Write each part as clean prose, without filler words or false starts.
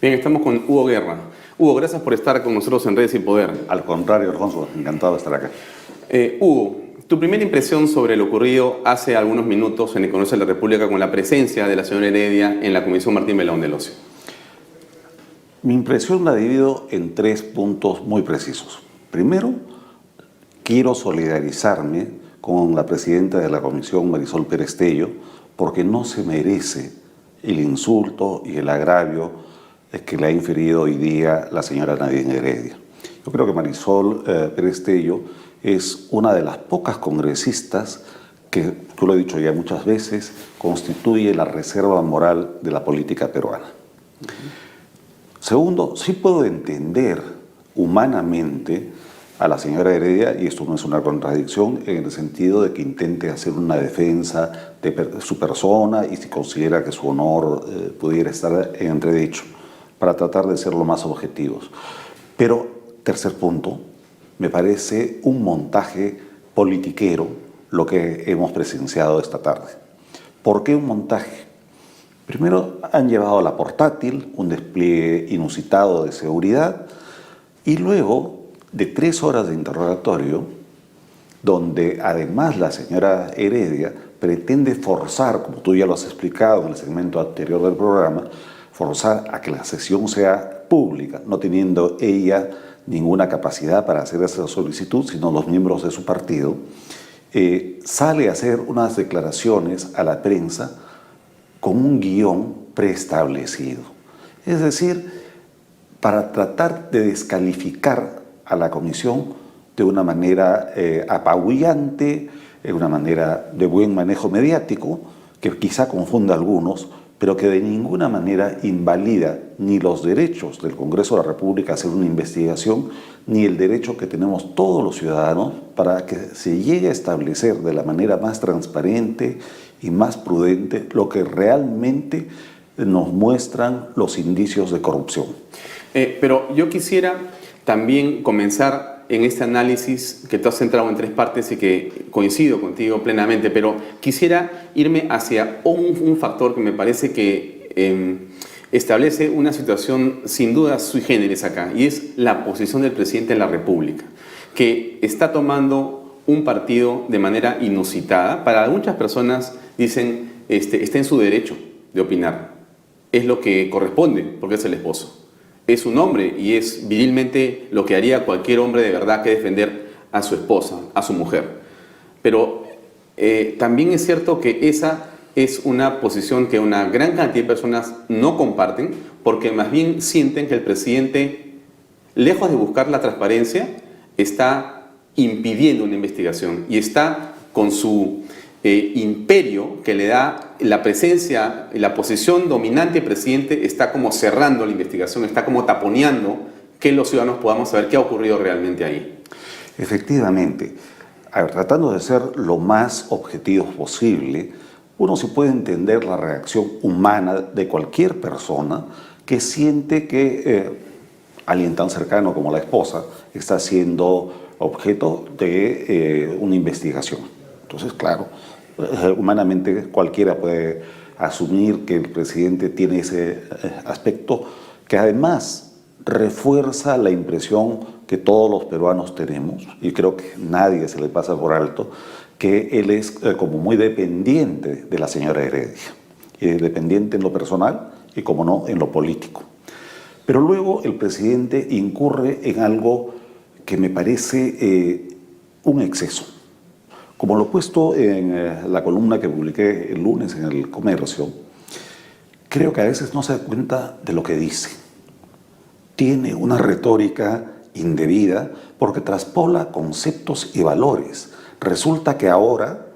Bien, estamos con Hugo Guerra. Hugo, gracias por estar con nosotros en Redes y Poder. Al contrario, Alfonso, encantado de estar acá. Hugo, tu primera impresión sobre lo ocurrido hace algunos minutos en el Congreso de la República con la presencia de la señora Heredia en la Comisión Martín Belaúnde del Ocio. Mi impresión la divido en 3 puntos muy precisos. Primero, quiero solidarizarme con la presidenta de la Comisión, Marisol Pérez Tello, porque no se merece el insulto y el agravio que le ha inferido hoy día la señora Nadine Heredia. Yo creo que Marisol Pérez Tello es una de las pocas congresistas que, tú lo he dicho ya muchas veces, constituye la reserva moral de la política peruana. Segundo, sí puedo entender humanamente a la señora Heredia, y esto no es una contradicción, en el sentido de que intente hacer una defensa de su persona y si considera que su honor pudiera estar en entredicho, para tratar de ser lo más objetivos. Pero, tercer punto, me parece un montaje politiquero lo que hemos presenciado esta tarde. ¿Por qué un montaje? Primero, han llevado la portátil, un despliegue inusitado de seguridad, y luego de 3 horas de interrogatorio, donde además la señora Heredia pretende forzar, como tú ya lo has explicado en el segmento anterior del programa, forzar a que la sesión sea pública, no teniendo ella ninguna capacidad para hacer esa solicitud, sino los miembros de su partido, sale a hacer unas declaraciones a la prensa con un guión preestablecido. Es decir, para tratar de descalificar a la comisión de una manera apabullante, de una manera de buen manejo mediático, que quizá confunda a algunos, pero que de ninguna manera invalida ni los derechos del Congreso de la República a hacer una investigación, ni el derecho que tenemos todos los ciudadanos para que se llegue a establecer de la manera más transparente y más prudente lo que realmente nos muestran los indicios de corrupción. Pero yo quisiera también comenzar en este análisis que tú has centrado en 3 partes y que coincido contigo plenamente, pero quisiera irme hacia un factor que me parece que establece una situación sin duda sui generis acá, y es la posición del presidente de la República, que está tomando un partido de manera inusitada. Para muchas personas dicen, está en su derecho de opinar, es lo que corresponde porque es el esposo. Es un hombre y es virilmente lo que haría cualquier hombre de verdad, que defender a su esposa, a su mujer. Pero también es cierto que esa es una posición que una gran cantidad de personas no comparten, porque más bien sienten que el presidente, lejos de buscar la transparencia, está impidiendo una investigación y está con su imperio que le da la presencia y la posición dominante del presidente, está como cerrando la investigación, está como taponeando que los ciudadanos podamos saber qué ha ocurrido realmente ahí. Efectivamente, tratando de ser lo más objetivos posible, uno sí puede entender la reacción humana de cualquier persona que siente que alguien tan cercano como la esposa está siendo objeto de una investigación. Entonces, claro, humanamente cualquiera puede asumir que el presidente tiene ese aspecto que además refuerza la impresión que todos los peruanos tenemos, y creo que nadie se le pasa por alto, que él es como muy dependiente de la señora Heredia, dependiente en lo personal y, como no, en lo político. Pero luego el presidente incurre en algo que me parece un exceso. Como lo he puesto en la columna que publiqué el lunes en El Comercio, creo que a veces no se da cuenta de lo que dice. Tiene una retórica indebida porque traspola conceptos y valores. Resulta que ahora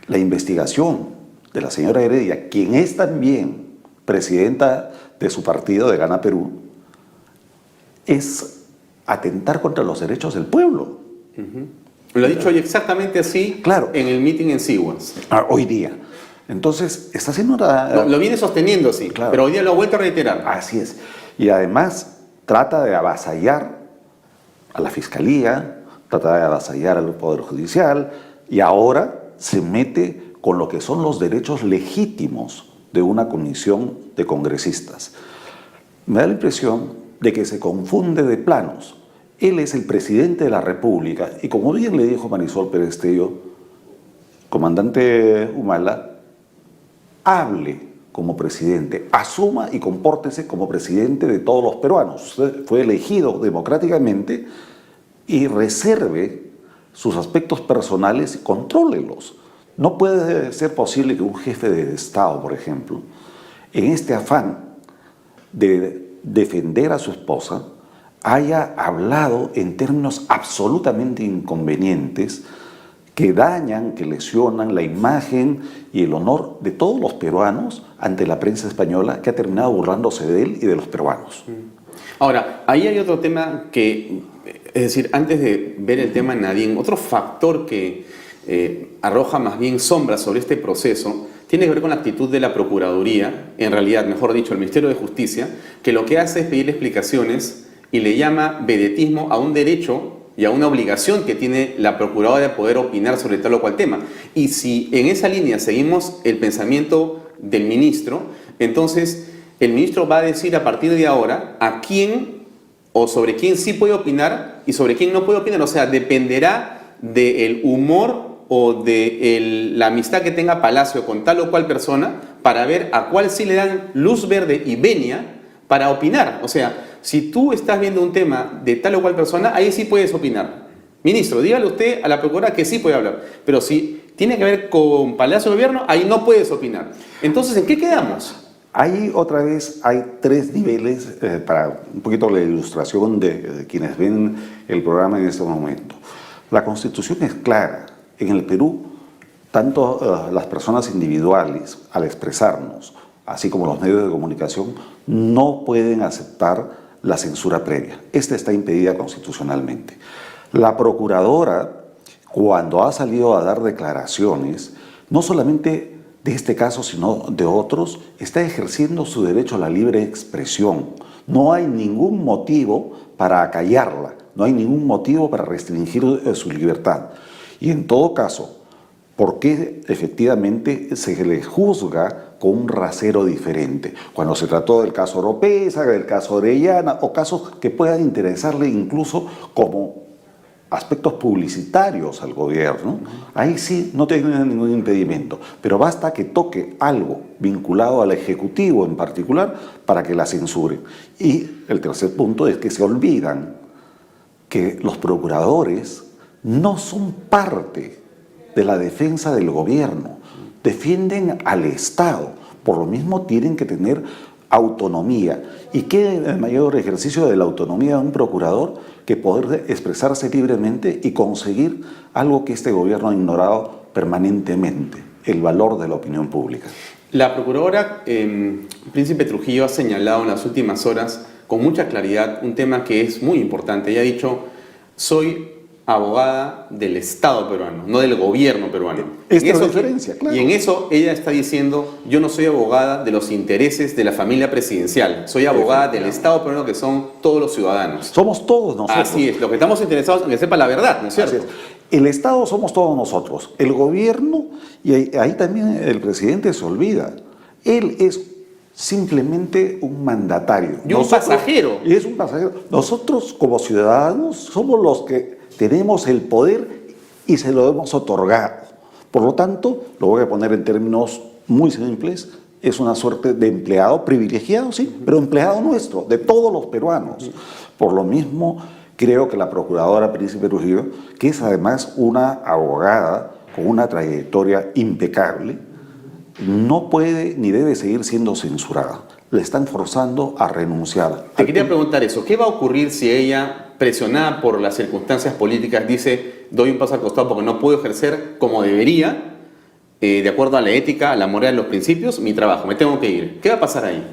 la investigación de la señora Heredia, quien es también presidenta de su partido, de Gana Perú, es atentar contra los derechos del pueblo. Lo ha dicho hoy exactamente así, claro, en el meeting en Siguas. Hoy día. Entonces, está haciendo una... Lo viene sosteniendo, sí, claro, pero hoy día lo ha vuelto a reiterar. Así es. Y además trata de avasallar a la Fiscalía, trata de avasallar al Poder Judicial, y ahora se mete con lo que son los derechos legítimos de una comisión de congresistas. Me da la impresión de que se confunde de planos. Él es el presidente de la República y como bien le dijo Marisol Pérez Tello, comandante Humala, hable como presidente, asuma y compórtese como presidente de todos los peruanos. Usted fue elegido democráticamente y reserve sus aspectos personales y contrólelos. No puede ser posible que un jefe de Estado, por ejemplo, en este afán de defender a su esposa, haya hablado en términos absolutamente inconvenientes que dañan, que lesionan la imagen y el honor de todos los peruanos ante la prensa española, que ha terminado burlándose de él y de los peruanos. Ahora, ahí hay otro tema que, es decir, antes de ver el tema Nadine, otro factor que arroja más bien sombra sobre este proceso tiene que ver con la actitud de la Procuraduría, en realidad, mejor dicho, el Ministerio de Justicia, que lo que hace es pedirle explicaciones y le llama vedetismo a un derecho y a una obligación que tiene la Procuradora de poder opinar sobre tal o cual tema. Y si en esa línea seguimos el pensamiento del ministro, entonces el ministro va a decir a partir de ahora a quién o sobre quién sí puede opinar y sobre quién no puede opinar. O sea, dependerá del humor o de la amistad que tenga Palacio con tal o cual persona para ver a cuál sí le dan luz verde y venia para opinar. O sea, si tú estás viendo un tema de tal o cual persona, ahí sí puedes opinar. Ministro, dígale usted a la Procuradora que sí puede hablar. Pero si tiene que ver con Palacio de Gobierno, ahí no puedes opinar. Entonces, ¿en qué quedamos? Ahí otra vez hay tres niveles para un poquito la ilustración de quienes ven el programa en este momento. La Constitución es clara. En el Perú, tanto las personas individuales, al expresarnos, así como los medios de comunicación, no pueden aceptar la censura previa. Esta está impedida constitucionalmente. La Procuradora, cuando ha salido a dar declaraciones, no solamente de este caso, sino de otros, está ejerciendo su derecho a la libre expresión. No hay ningún motivo para acallarla, no hay ningún motivo para restringir su libertad. Y en todo caso, ¿por qué efectivamente se le juzga con un rasero diferente? Cuando se trató del caso Oropesa, del caso Orellana, o casos que puedan interesarle incluso como aspectos publicitarios al gobierno, ahí sí no tiene ningún impedimento. Pero basta que toque algo vinculado al Ejecutivo en particular para que la censuren. Y el tercer punto es que se olvidan que los procuradores no son parte de la defensa del gobierno, defienden al Estado, por lo mismo tienen que tener autonomía. ¿Y qué el mayor ejercicio de la autonomía de un procurador que poder expresarse libremente y conseguir algo que este gobierno ha ignorado permanentemente, el valor de la opinión pública? La Procuradora Príncipe Trujillo ha señalado en las últimas horas con mucha claridad un tema que es muy importante. Ella ha dicho, soy abogada del Estado peruano, no del gobierno peruano. Esta es la diferencia, claro. Y en eso ella está diciendo, yo no soy abogada de los intereses de la familia presidencial, soy abogada del Estado peruano, que son todos los ciudadanos. Somos todos nosotros. Así es, lo que estamos interesados en que sepa la verdad, ¿no es cierto? El Estado somos todos nosotros, el gobierno, y ahí también el presidente se olvida, él es simplemente un mandatario. Y un pasajero. Y es un pasajero. Nosotros como ciudadanos somos los que tenemos el poder y se lo hemos otorgado. Por lo tanto, lo voy a poner en términos muy simples, es una suerte de empleado privilegiado, sí, pero empleado nuestro, de todos los peruanos. Por lo mismo, creo que la Procuradora Príncipe Trujillo, que es además una abogada con una trayectoria impecable, no puede ni debe seguir siendo censurada. Le están forzando a renunciar. Te quería preguntar eso, ¿qué va a ocurrir si ella, presionada por las circunstancias políticas, dice, doy un paso al costado porque no puedo ejercer como debería, de acuerdo a la ética, a la moral, a los principios, mi trabajo, me tengo que ir? ¿Qué va a pasar ahí?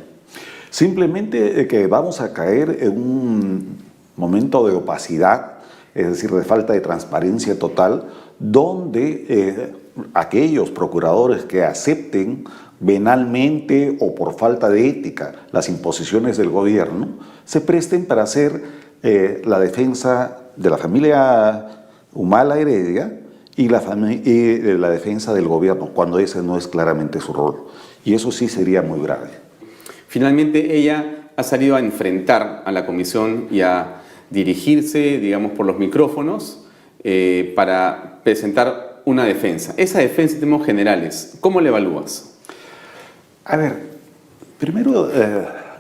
Simplemente que vamos a caer en un momento de opacidad, es decir, de falta de transparencia total, donde aquellos procuradores que acepten venalmente o por falta de ética las imposiciones del gobierno, se presten para hacer la defensa de la familia Humala Heredia y la defensa del gobierno, cuando ese no es claramente su rol. Y eso sí sería muy grave. Finalmente, ella ha salido a enfrentar a la comisión y a dirigirse, digamos, por los micrófonos para presentar una defensa. Esa defensa en términos generales, ¿cómo la evalúas? A ver, primero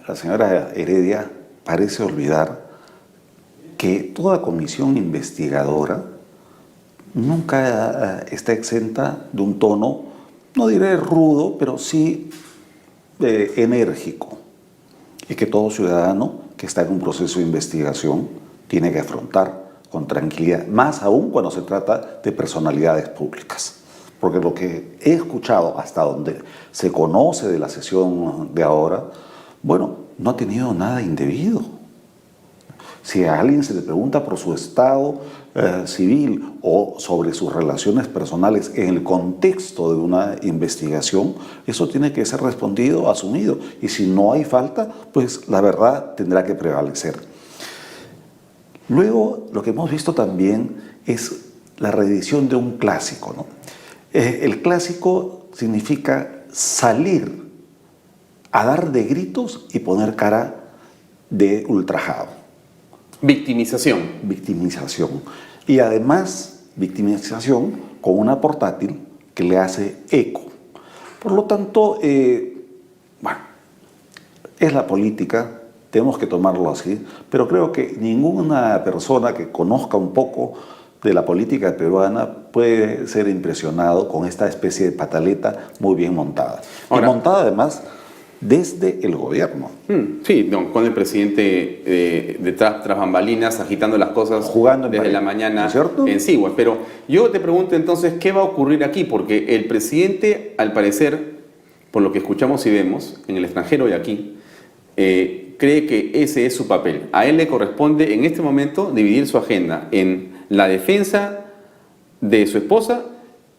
la señora Heredia parece olvidar que toda comisión investigadora nunca está exenta de un tono, no diré rudo, pero sí enérgico, y que todo ciudadano que está en un proceso de investigación tiene que afrontar con tranquilidad, más aún cuando se trata de personalidades públicas. Porque lo que he escuchado hasta donde se conoce de la sesión de ahora, bueno, no ha tenido nada indebido. Si a alguien se le pregunta por su estado civil o sobre sus relaciones personales en el contexto de una investigación, eso tiene que ser respondido, asumido. Y si no hay falta, pues la verdad tendrá que prevalecer. Luego, lo que hemos visto también es la reedición de un clásico, ¿no? El clásico significa salir a dar de gritos y poner cara de ultrajado. Victimización. Victimización. Y además, victimización con una portátil que le hace eco. Por lo tanto, bueno, es la política, tenemos que tomarlo así, pero creo que ninguna persona que conozca un poco de la política peruana puede ser impresionado con esta especie de pataleta muy bien montada. Ahora, y montada además desde el gobierno. Sí, no, con el presidente detrás, tras bambalinas, agitando las cosas, jugando desde la mañana, ¿no es cierto? en Sigua. Pero yo te pregunto entonces, ¿qué va a ocurrir aquí? Porque el presidente, al parecer, por lo que escuchamos y vemos, en el extranjero y aquí, cree que ese es su papel. A él le corresponde en este momento dividir su agenda en la defensa de su esposa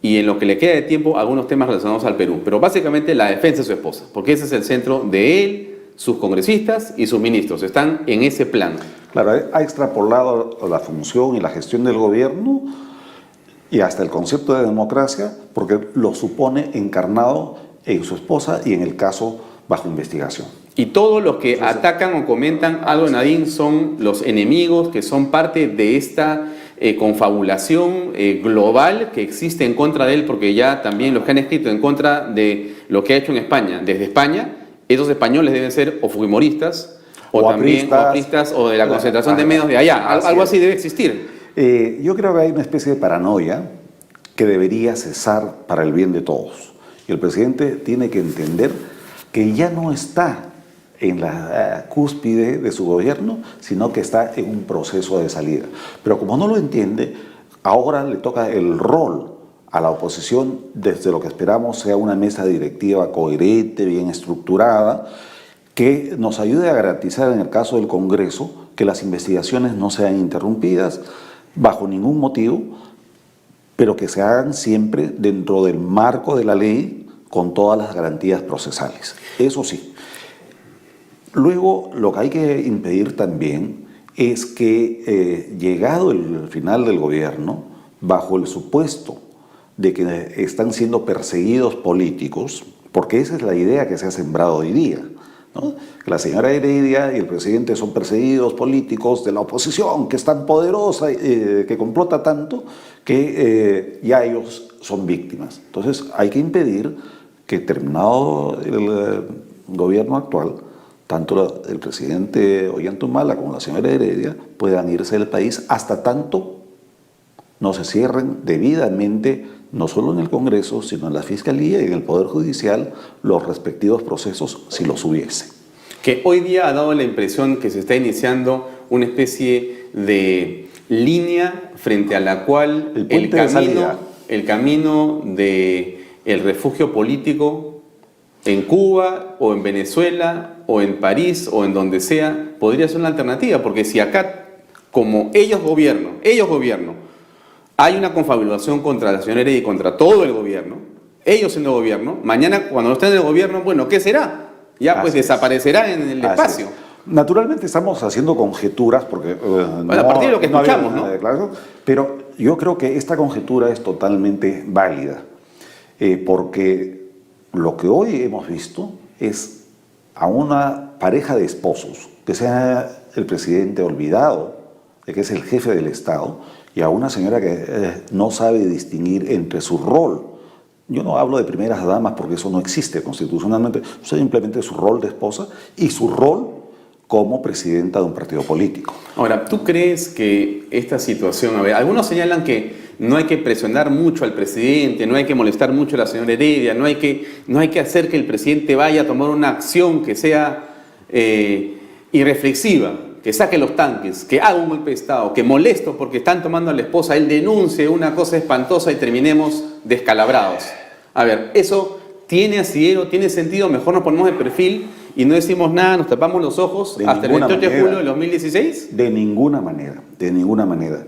y en lo que le queda de tiempo algunos temas relacionados al Perú. Pero básicamente la defensa de su esposa, porque ese es el centro de él, sus congresistas y sus ministros. Están en ese plan. Claro, ha extrapolado la función y la gestión del gobierno y hasta el concepto de democracia, porque lo supone encarnado en su esposa y en el caso bajo investigación. Y todos los que atacan o comentan algo, Nadine, son los enemigos que son parte de esta confabulación global que existe en contra de él, porque ya también los que han escrito en contra de lo que ha hecho en España, desde España, esos españoles deben ser o fujimoristas o también apristas o de la concentración de medios de allá. Algo así debe existir. Yo creo que hay una especie de paranoia que debería cesar para el bien de todos. Y el presidente tiene que entender que ya no está en la cúspide de su gobierno, sino que está en un proceso de salida. Pero como no lo entiende, ahora le toca el rol a la oposición desde lo que esperamos sea una mesa directiva coherente, bien estructurada, que nos ayude a garantizar en el caso del Congreso que las investigaciones no sean interrumpidas bajo ningún motivo, pero que se hagan siempre dentro del marco de la ley con todas las garantías procesales. Eso sí. Luego, lo que hay que impedir también es que, llegado el final del gobierno, bajo el supuesto de que están siendo perseguidos políticos, porque esa es la idea que se ha sembrado hoy día, ¿no? Que la señora Heredia y el presidente son perseguidos políticos de la oposición, que es tan poderosa, que complota tanto, que ya ellos son víctimas. Entonces, hay que impedir que, terminado el gobierno actual, tanto el presidente Ollantaytamala como la señora Heredia puedan irse del país hasta tanto no se cierren debidamente, no solo en el Congreso, sino en la Fiscalía y en el Poder Judicial, los respectivos procesos, si los hubiese. Que hoy día ha dado la impresión que se está iniciando una especie de línea frente a la cual el camino del refugio político en Cuba o en Venezuela o en París o en donde sea, podría ser una alternativa, porque si acá, como ellos gobiernan, hay una confabulación contra la señora Heredia y contra todo el gobierno, ellos siendo gobierno, mañana cuando no estén en el gobierno, bueno, ¿qué será? Ya pues desaparecerá en el espacio. Naturalmente estamos haciendo conjeturas, porque bueno, a partir de lo que escuchamos, ¿no? Pero yo creo que esta conjetura es totalmente válida, porque lo que hoy hemos visto es a una pareja de esposos, que sea el presidente olvidado de que es el jefe del Estado, y a una señora que no sabe distinguir entre su rol. Yo no hablo de primeras damas porque eso no existe constitucionalmente, simplemente su rol de esposa y su rol como presidenta de un partido político. Ahora, ¿tú crees que esta situación, a ver, algunos señalan que no hay que presionar mucho al presidente, no hay que molestar mucho a la señora Heredia, no hay que hacer que el presidente vaya a tomar una acción que sea irreflexiva, que saque los tanques, que haga un golpe de Estado, que molesto porque están tomando a la esposa, él denuncie una cosa espantosa y terminemos descalabrados? A ver, ¿eso tiene asidero, tiene sentido? Mejor nos ponemos de perfil y no decimos nada, nos tapamos los ojos hasta el 28 de julio del 2016. De ninguna manera, de ninguna manera.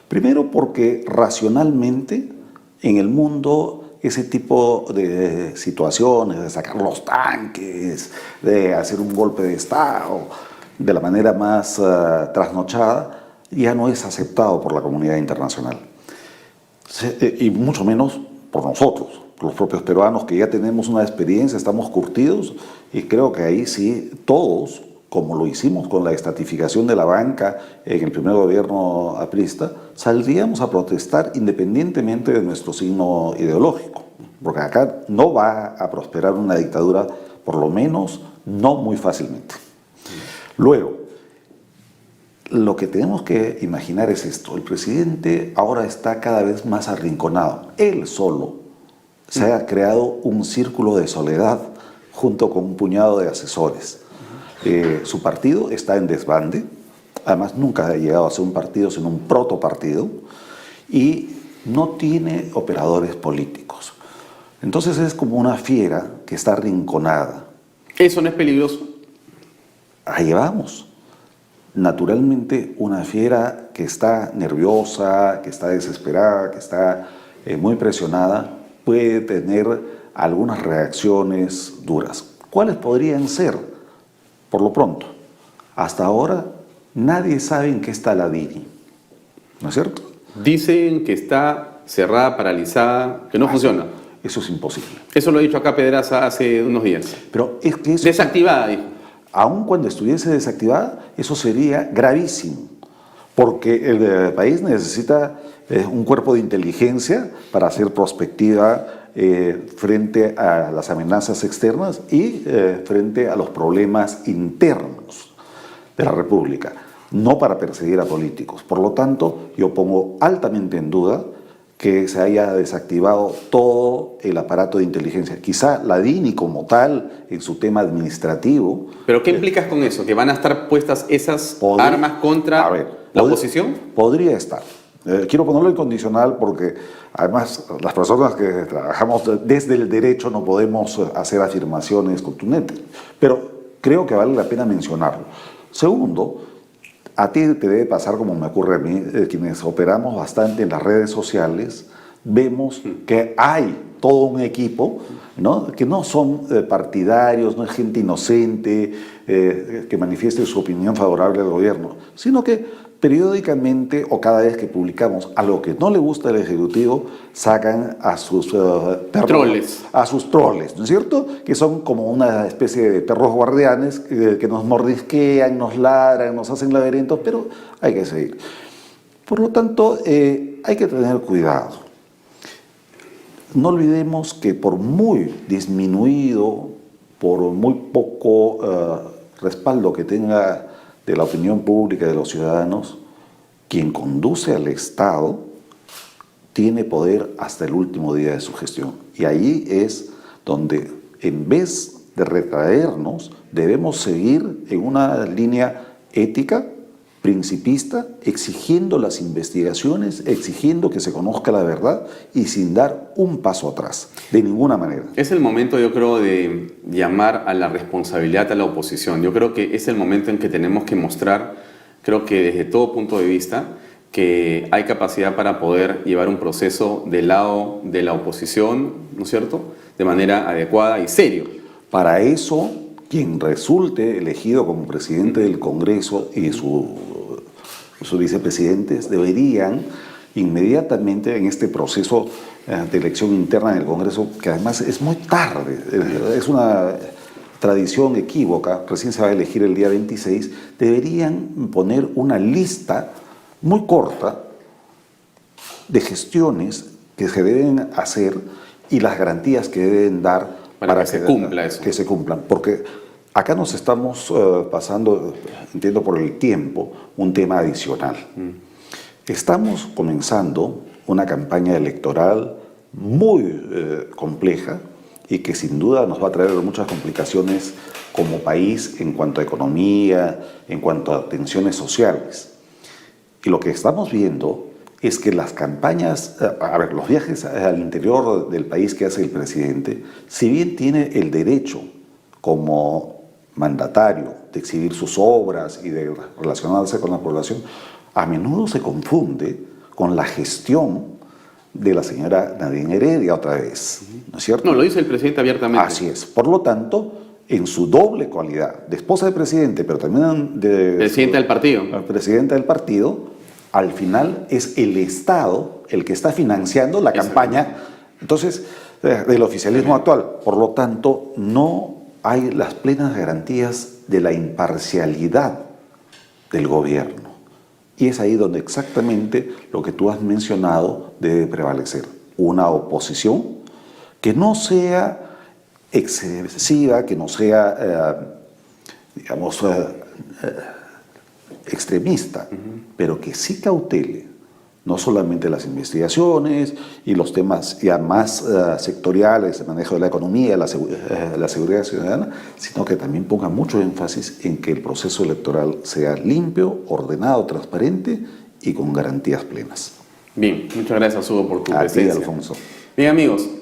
Primero porque racionalmente en el mundo ese tipo de situaciones, de sacar los tanques, de hacer un golpe de Estado de la manera más trasnochada, ya no es aceptado por la comunidad internacional. Y mucho menos por nosotros, por los propios peruanos, que ya tenemos una experiencia, estamos curtidos, y creo que ahí sí todos, como lo hicimos con la estatificación de la banca en el primer gobierno aprista, saldríamos a protestar independientemente de nuestro signo ideológico, porque acá no va a prosperar una dictadura, por lo menos no muy fácilmente. Luego, lo que tenemos que imaginar es esto: el presidente ahora está cada vez más arrinconado. Él solo se ha creado un círculo de soledad junto con un puñado de asesores. Su partido está en desbande, además nunca ha llegado a ser un partido sino un protopartido, y no tiene operadores políticos. Entonces es como una fiera que está arrinconada. ¿Eso no es peligroso? Ahí vamos. Naturalmente, una fiera que está nerviosa, que está desesperada, que está muy presionada, puede tener algunas reacciones duras. ¿Cuáles podrían ser? Por lo pronto, hasta ahora nadie sabe en qué está la DINI, ¿no es cierto? Dicen que está cerrada, paralizada, que no funciona. Eso es imposible. Eso lo ha dicho acá Pedraza hace unos días. Pero es que eso, desactivada, dijo. Aun cuando estuviese desactivada, eso sería gravísimo, porque el país necesita un cuerpo de inteligencia para hacer prospectiva frente a las amenazas externas y frente a los problemas internos de la República, no para perseguir a políticos. Por lo tanto, yo pongo altamente en duda que se haya desactivado todo el aparato de inteligencia. Quizá la DINI como tal, en su tema administrativo... ¿Pero qué implicas con eso? ¿Que van a estar puestas esas armas contra la oposición? Podría estar. Quiero ponerlo en condicional porque además las personas que trabajamos desde el derecho no podemos hacer afirmaciones contundentes, pero creo que vale la pena mencionarlo. Segundo, a ti te debe pasar como me ocurre a mí, quienes operamos bastante en las redes sociales, vemos que hay todo un equipo, ¿no? Que no son partidarios, no es gente inocente que manifieste su opinión favorable al gobierno, sino que periódicamente o cada vez que publicamos algo que no le gusta al Ejecutivo, sacan a sus troles. A sus troles, ¿no es cierto? Que son como una especie de perros guardianes que nos mordisquean, nos ladran, nos hacen laberintos, pero hay que seguir. Por lo tanto, hay que tener cuidado. No olvidemos que por muy disminuido, por muy poco respaldo que tenga de la opinión pública de los ciudadanos, quien conduce al Estado tiene poder hasta el último día de su gestión. Y ahí es donde, en vez de retraernos, debemos seguir en una línea ética, principista, exigiendo las investigaciones, exigiendo que se conozca la verdad y sin dar un paso atrás, de ninguna manera. Es el momento, yo creo, de llamar a la responsabilidad a la oposición. Yo creo que es el momento en que tenemos que mostrar, creo que desde todo punto de vista, que hay capacidad para poder llevar un proceso del lado de la oposición, ¿no es cierto?, de manera adecuada y serio. Para eso, quien resulte elegido como presidente del Congreso y sus vicepresidentes deberían inmediatamente en este proceso de elección interna en el Congreso, que además es muy tarde, es una tradición equívoca, recién se va a elegir el día 26, deberían poner una lista muy corta de gestiones que se deben hacer y las garantías que deben dar para que se cumpla eso. Que se cumplan. Porque acá nos estamos pasando, entiendo por el tiempo, un tema adicional. Estamos comenzando una campaña electoral muy compleja y que sin duda nos va a traer muchas complicaciones como país en cuanto a economía, en cuanto a tensiones sociales. Y lo que estamos viendo es que las campañas, los viajes al interior del país que hace el presidente, si bien tiene el derecho como mandatario de exhibir sus obras y de relacionarse con la población, a menudo se confunde con la gestión de la señora Nadine Heredia otra vez, ¿no es cierto? No, lo dice el presidente abiertamente. Así es. Por lo tanto, en su doble cualidad de esposa del presidente, pero también de... Presidenta del partido. Presidenta del partido, al final es el Estado el que está financiando la campaña, entonces, del oficialismo actual. Por lo tanto, no hay las plenas garantías de la imparcialidad del gobierno. Y es ahí donde exactamente lo que tú has mencionado debe prevalecer. Una oposición que no sea excesiva, que no sea, extremista, pero que sí cautele no solamente las investigaciones y los temas ya más sectoriales, el manejo de la economía, la seguridad ciudadana, sino que también ponga mucho énfasis en que el proceso electoral sea limpio, ordenado, transparente y con garantías plenas. Bien, muchas gracias, Hugo, por tu A ti, presencia. Alfonso. Bien, amigos.